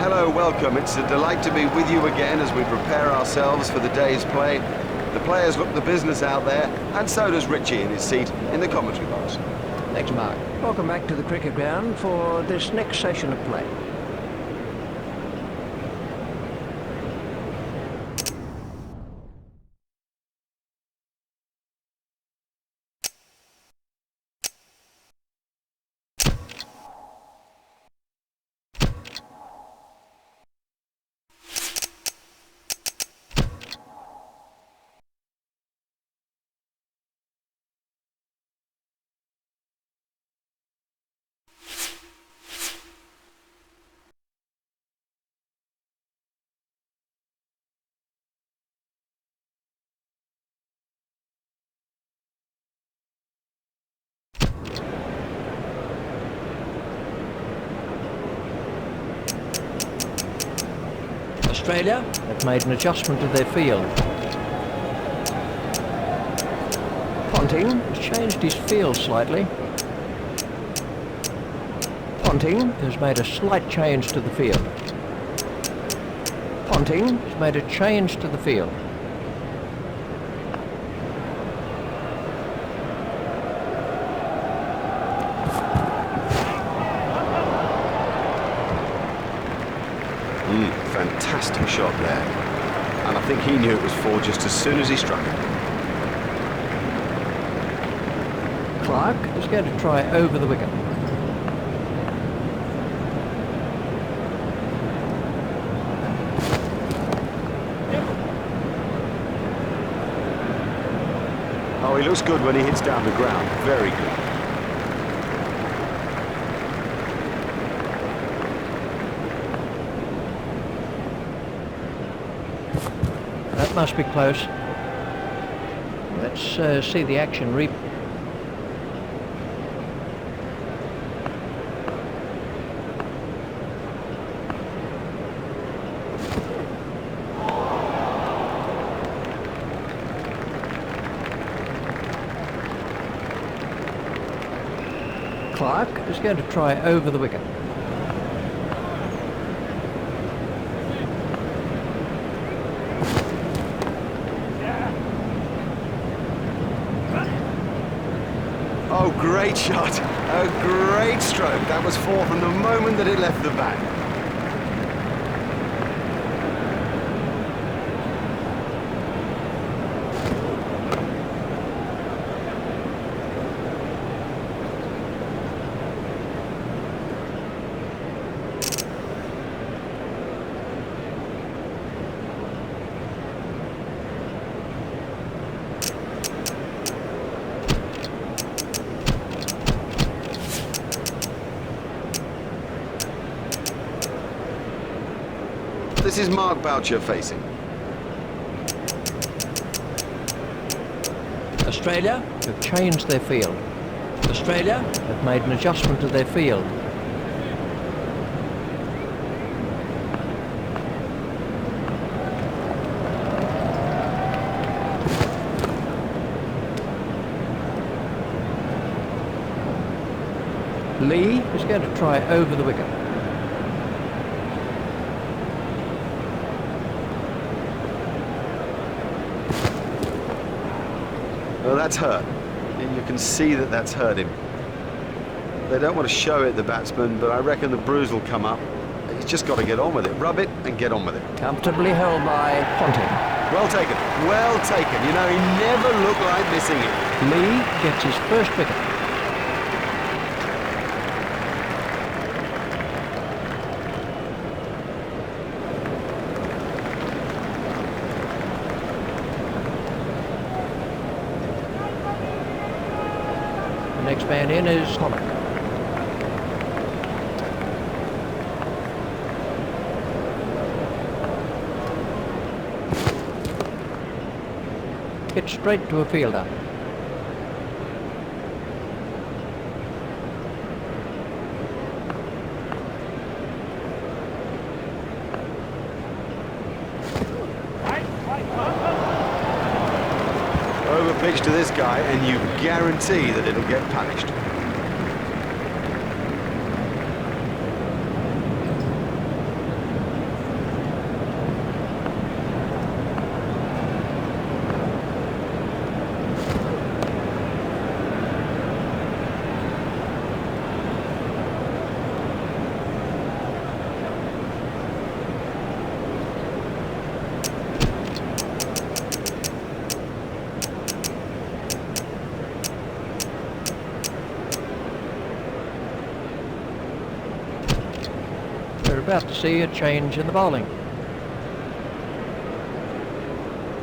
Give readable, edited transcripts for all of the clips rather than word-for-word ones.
Hello, welcome. It's a delight to be with you again as we prepare ourselves for the day's play. The players look the business out there, and so does Richie in his seat in the commentary box. Thanks, Mark. Welcome back to the cricket ground for this next session of play. Australia have made an adjustment to their field. Ponting has changed his field slightly. Ponting has made a slight change to the field. Ponting has made a change to the field. Fantastic shot there. And I think he knew it was four just as soon as he struck it. Clark is going to try over the wicket. Oh, he looks good when he hits down the ground. Very good. That must be close. Let's see the action Clark is going to try over the wicket. Oh, great shot. A great stroke. That was four from the moment that it left the bat. This is Mark Boucher facing. Australia have changed their field. Australia have made an adjustment to their field. Lee is going to try over the wicket. Well, that's hurt. You can see that that's hurt him. They don't want to show it, the batsman, but I reckon the bruise will come up. He's just got to get on with it. Rub it and get on with it. Comfortably held by Ponting. Well taken. Well taken. You know, he never looked like missing it. Lee gets his first wicket. The next man in is Pollock. Hit straight to a fielder. Over pitch to this guy and you guarantee that it'll get punished. about to see a change in the bowling.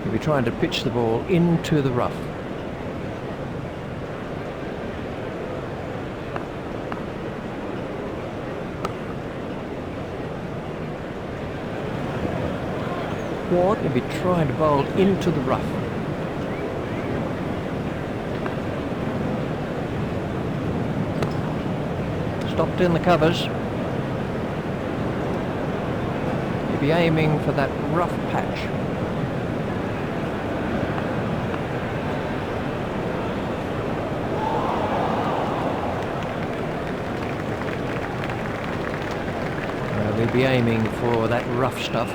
He'll be trying to pitch the ball into the rough. Ward will be trying to bowl into the rough. Stopped in the covers. He'll be aiming for that rough patch. We'll be aiming for that rough stuff.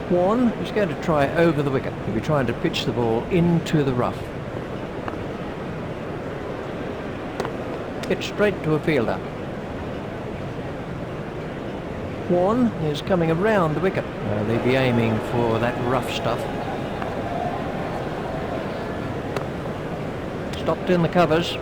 Warne is going to try over the wicket. He'll be trying to pitch the ball into the rough. Hit straight to a fielder. Warne is coming around the wicket. They'll be aiming for that rough stuff. Stopped in the covers.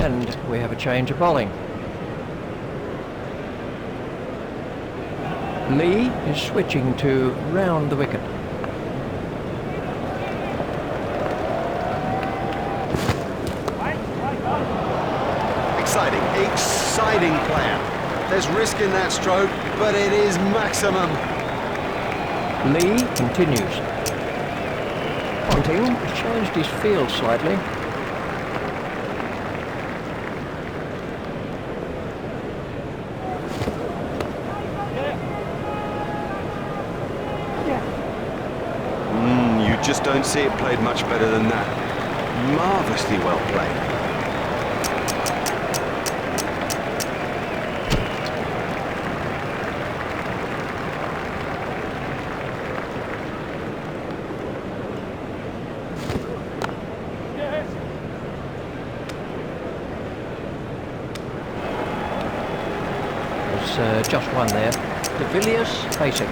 And we have a change of bowling. Lee is switching to round the wicket. Exciting player. There's risk in that stroke, but it is maximum. Lee continues. Ponting has changed his field slightly. You just don't see it played much better than that. Marvellously well played. Just one there. De Villiers facing.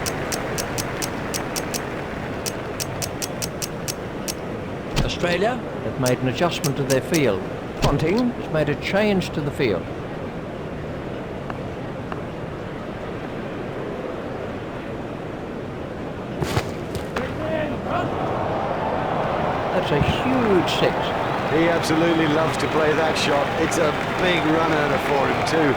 Australia have made an adjustment to their field. Ponting has made a change to the field. That's a huge six. He absolutely loves to play that shot. It's a big run earner for him too.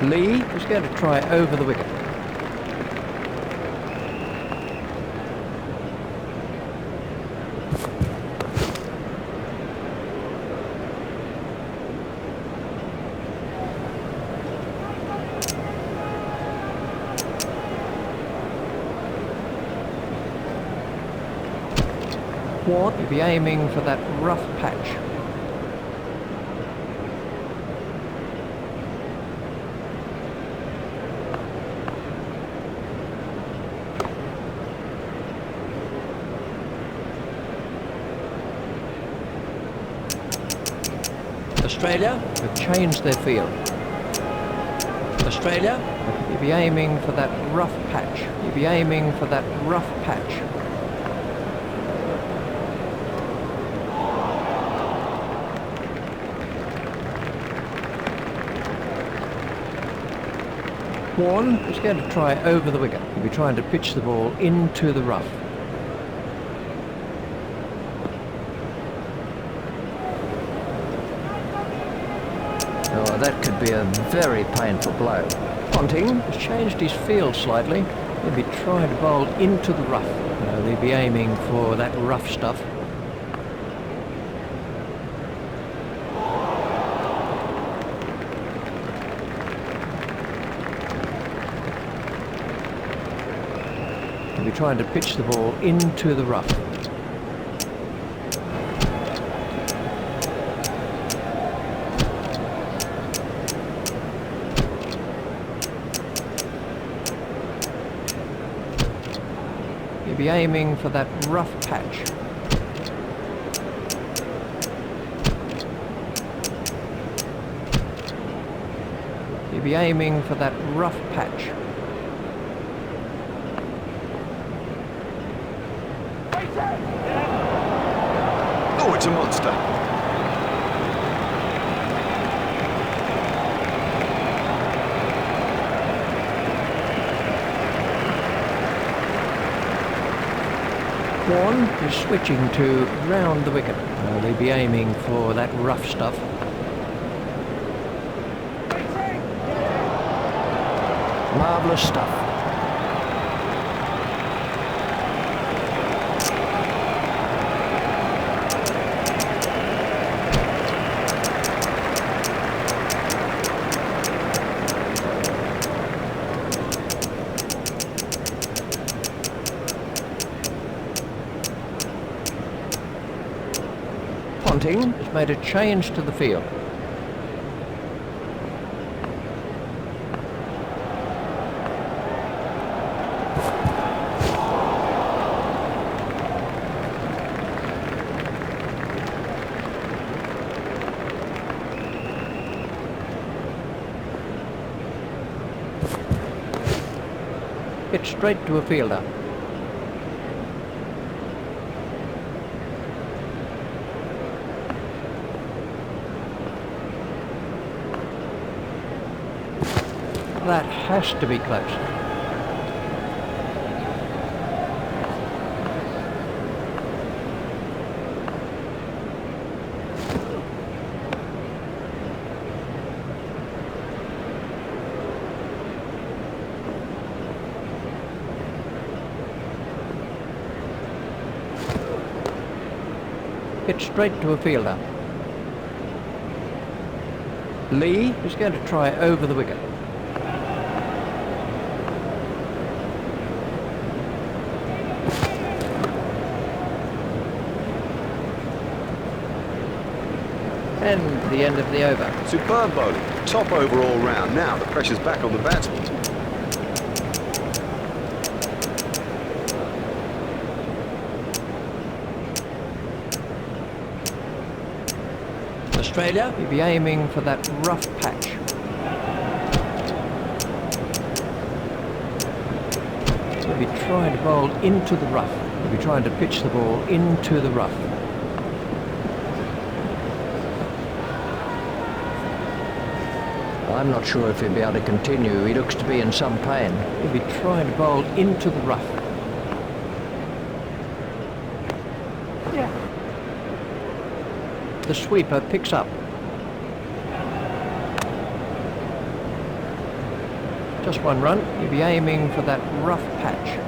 Lee is going to try over the wicket. Ward will be aiming for that rough patch. Australia have changed their field. Australia will be aiming for that rough patch. You'll be aiming for that rough patch. Warne is going to try over the wicket. He'll be trying to pitch the ball into the rough. Oh, that could be a very painful blow. Ponting has changed his field slightly. He'll be trying to bowl into the rough. They'll be aiming for that rough stuff. He'll be trying to pitch the ball into the rough. be aiming for that rough patch. You'll be aiming for that rough patch. Oh, it's a monster. Horn is switching to round the wicket. They'll be aiming for that rough stuff. Marvellous stuff. Ponting has made a change to the field. Hit straight to a fielder. That has to be close. Hit straight to a fielder. Lee is going to try over the wicket. And the end of the over. Superb bowling. Top over all round. Now the pressure's back on the batsman. Australia will be aiming for that rough patch. They'll be trying to bowl into the rough. They'll be trying to pitch the ball into the rough. I'm not sure if he'll be able to continue. He looks to be in some pain. He'll be trying to bowl into the rough. The sweeper picks up. Just one run. He'll be aiming for that rough patch.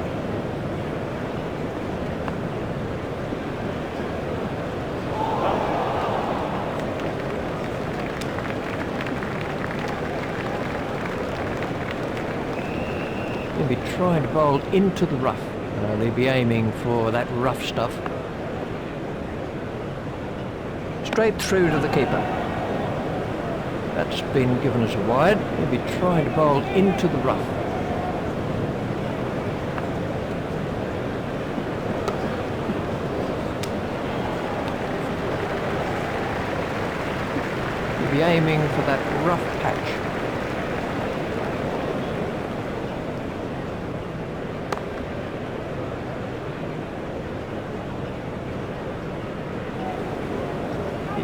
He'll be trying to bowl into the rough. They'll be aiming for that rough stuff. Straight through to the keeper. That's been given as a wide. He'll be trying to bowl into the rough. He'll be aiming for that rough patch.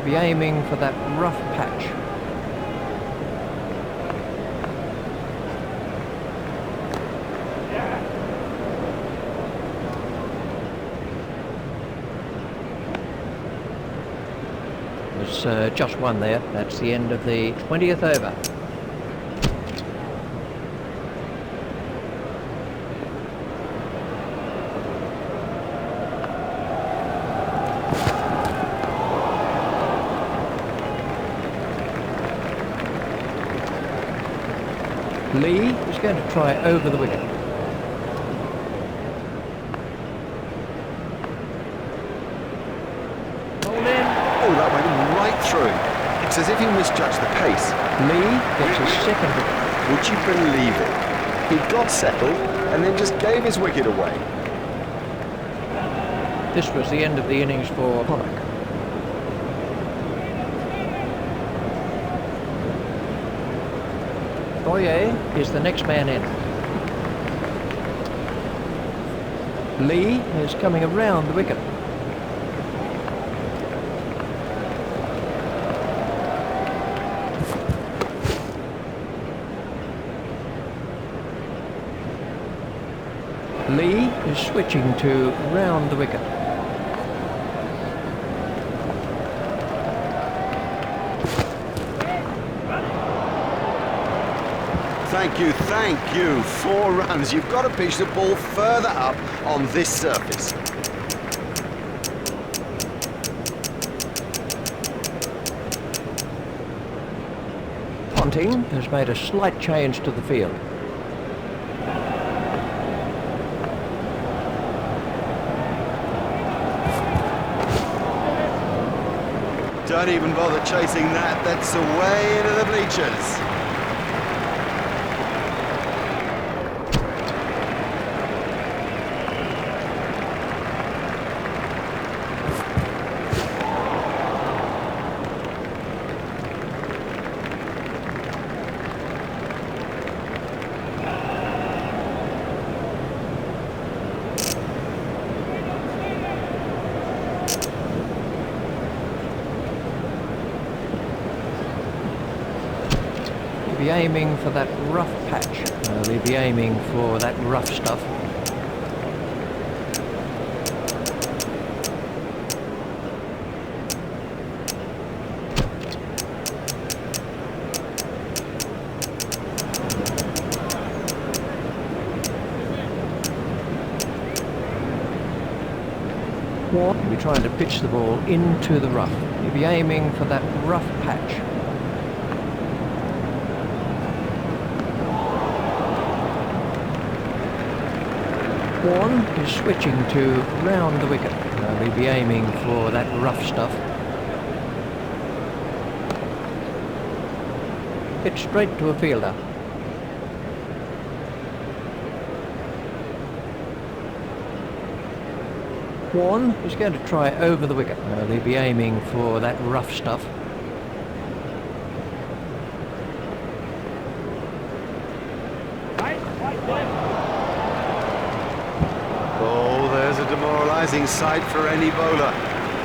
Be aiming for that rough patch. There's just one there. That's the end of the 20th over. Lee is going to try over the wicket. Hold in. Oh, that went right through. It's as if he misjudged the pace. Lee gets his second wicket. Would you believe it? He got settled and then just gave his wicket away. This was the end of the innings for Pollock. Boyer is the next man in. Lee is coming around the wicket. Lee is switching to round the wicket. Thank you. 4 runs. You've got to pitch the ball further up on this surface. Ponting has made a slight change to the field. Don't even bother chasing that. That's away into the bleachers. Be aiming for that rough patch. They'll be aiming for that rough stuff. You'll be trying to pitch the ball into the rough. You'll be aiming for that rough patch. Warren is switching to round the wicket. We'll be aiming for that rough stuff. Hit straight to a fielder. Warren is going to try over the wicket. They'll be aiming for that rough stuff. Oh, there's a demoralising sight for any bowler.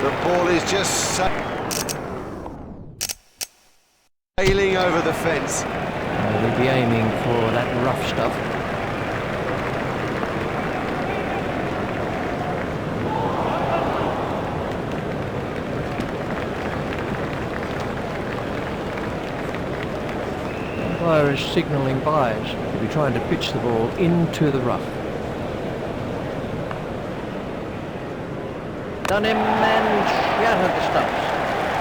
The ball is just sailing over the fence. They'll be aiming for that rough stuff. The umpire is signalling byes. He'll be trying to pitch the ball into the rough. Done him and shattered the stumps.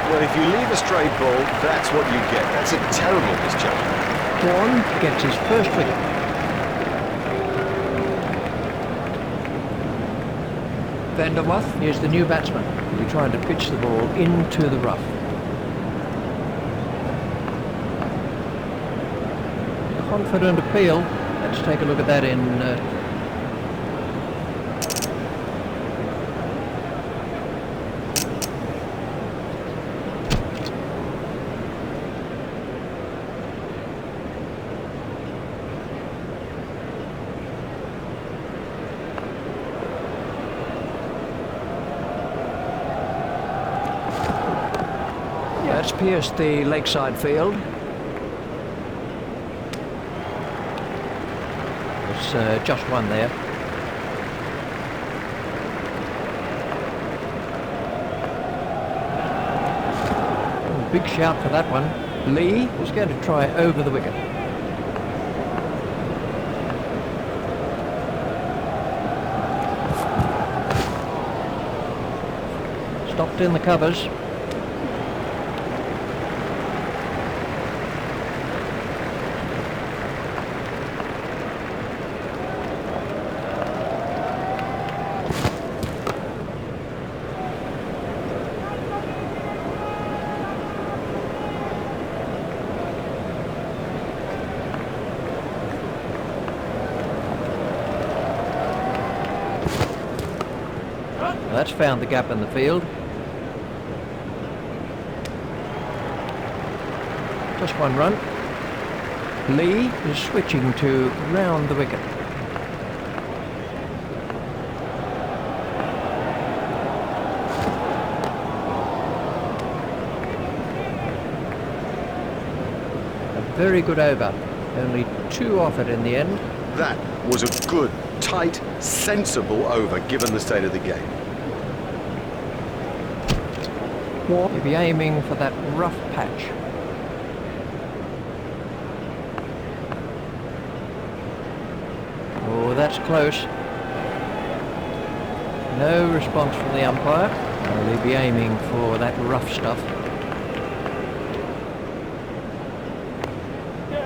Well, if you leave a straight ball, that's what you get. That's a terrible misjudgment. Warren gets his first wicket. Vanderwath is the new batsman. He'll be trying to pitch the ball into the rough. Confident appeal. Let's take a look at that in that's pierced the lakeside field. It's just one there. Big shout for that one. Lee is going to try over the wicket. Stopped in the covers. That's found the gap in the field. Just one run. Lee is switching to round the wicket. A very good over. Only 2 off it in the end. That was a good, tight, sensible over, given the state of the game. He'll be aiming for that rough patch. Oh, that's close. No response from the umpire. Well, he'll be aiming for that rough stuff.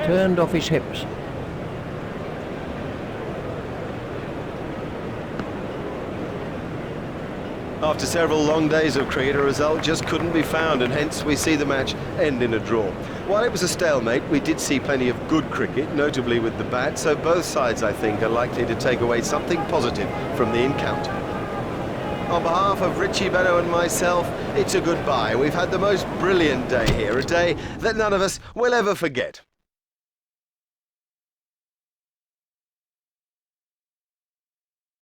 Turned off his hips. After several long days of cricket, a result just couldn't be found, and hence we see the match end in a draw. While it was a stalemate, we did see plenty of good cricket, notably with the bat, so both sides, I think, are likely to take away something positive from the encounter. On behalf of Richie Benaud and myself, it's a goodbye. We've had the most brilliant day here, a day that none of us will ever forget.